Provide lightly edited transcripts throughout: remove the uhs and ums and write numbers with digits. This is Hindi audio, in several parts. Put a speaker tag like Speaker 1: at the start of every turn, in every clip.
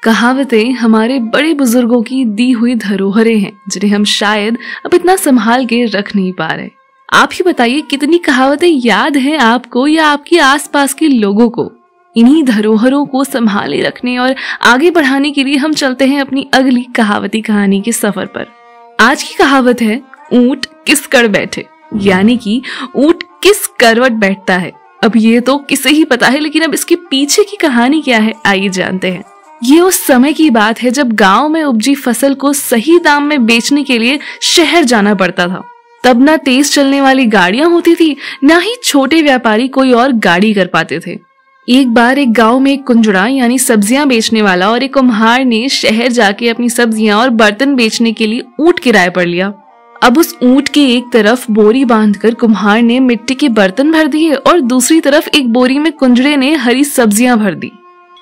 Speaker 1: कहावतें हमारे बड़े बुजुर्गों की दी हुई धरोहरें हैं जिन्हें हम शायद अब इतना संभाल के रख नहीं पा रहे। आप ही बताइए कितनी कहावतें याद हैं आपको या आपके आसपास के लोगों को। इन्हीं धरोहरों को संभाले रखने और आगे बढ़ाने के लिए हम चलते हैं अपनी अगली कहावती कहानी के सफर पर। आज की कहावत है ऊंट किस कड़ बैठे, यानी कि ऊंट किस करवट बैठता है। अब ये तो किसे ही पता है, लेकिन अब इसके पीछे की कहानी क्या है आइए जानते हैं। ये उस समय की बात है जब गांव में उपजी फसल को सही दाम में बेचने के लिए शहर जाना पड़ता था। तब ना तेज चलने वाली गाड़ियां होती थी, ना ही छोटे व्यापारी कोई और गाड़ी कर पाते थे। एक बार एक गांव में एक कुंजड़ा यानी सब्जियां बेचने वाला और एक कुम्हार ने शहर जाके अपनी सब्जियां और बर्तन बेचने के लिए ऊंट किराए पर लिया। अब उस ऊंट के एक तरफ बोरी बांधकर कुम्हार ने मिट्टी के बर्तन भर दिए और दूसरी तरफ एक बोरी में कुंजड़े ने हरी सब्जियां भर दी।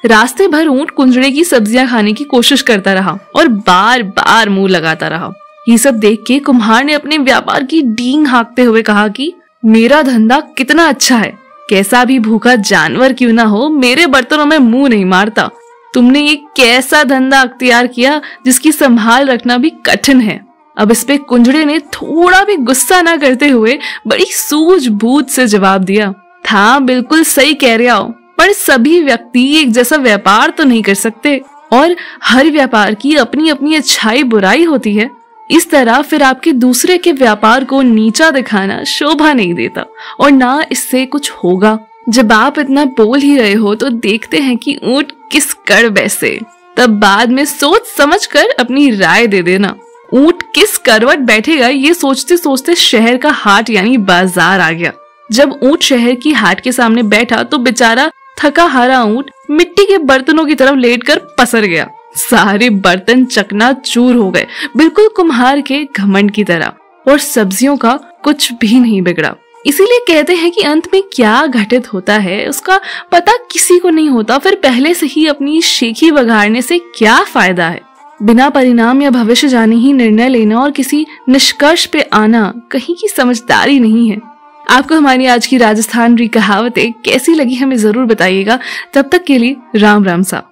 Speaker 1: रास्ते भर ऊंट कुंजड़े की सब्जियां खाने की कोशिश करता रहा और बार बार मुंह लगाता रहा। ये सब देख के कुम्हार ने अपने व्यापार की डींग हाँकते हुए कहा कि मेरा धंधा कितना अच्छा है, कैसा भी भूखा जानवर क्यों ना हो मेरे बर्तनों में मुंह नहीं मारता। तुमने ये कैसा धंधा अख्तियार किया जिसकी संभाल रखना भी कठिन है। अब इस पे कुंजड़े ने थोड़ा भी गुस्सा ना करते हुए बड़ी सूझबूझ से जवाब दिया, था बिल्कुल सही कह रहे हो, पर सभी व्यक्ति एक जैसा व्यापार तो नहीं कर सकते और हर व्यापार की अपनी अपनी अच्छाई बुराई होती है। इस तरह फिर आपके दूसरे के व्यापार को नीचा दिखाना शोभा नहीं देता और ना इससे कुछ होगा। जब आप इतना बोल ही रहे हो तो देखते हैं कि ऊंट किस कड़ बैसे, तब बाद में सोच समझ कर अपनी राय दे देना। ऊंट किस करवट बैठेगा ये सोचते सोचते शहर का हाट यानी बाजार आ गया। जब ऊंट शहर की हाट के सामने बैठा तो बेचारा थका हारा ऊंट मिट्टी के बर्तनों की तरफ लेटकर पसर गया। सारे बर्तन चकनाचूर हो गए, बिल्कुल कुम्हार के घमंड की तरह, और सब्जियों का कुछ भी नहीं बिगड़ा। इसीलिए कहते हैं कि अंत में क्या घटित होता है उसका पता किसी को नहीं होता, फिर पहले से ही अपनी शेखी बघाड़ने से क्या फायदा है। बिना परिणाम या भविष्य जाने ही निर्णय लेना और किसी निष्कर्ष पे आना कहीं की समझदारी नहीं है। आपको हमारी आज की राजस्थान री कहावतें कैसी लगी हमें जरूर बताइएगा। तब तक के लिए राम राम सा।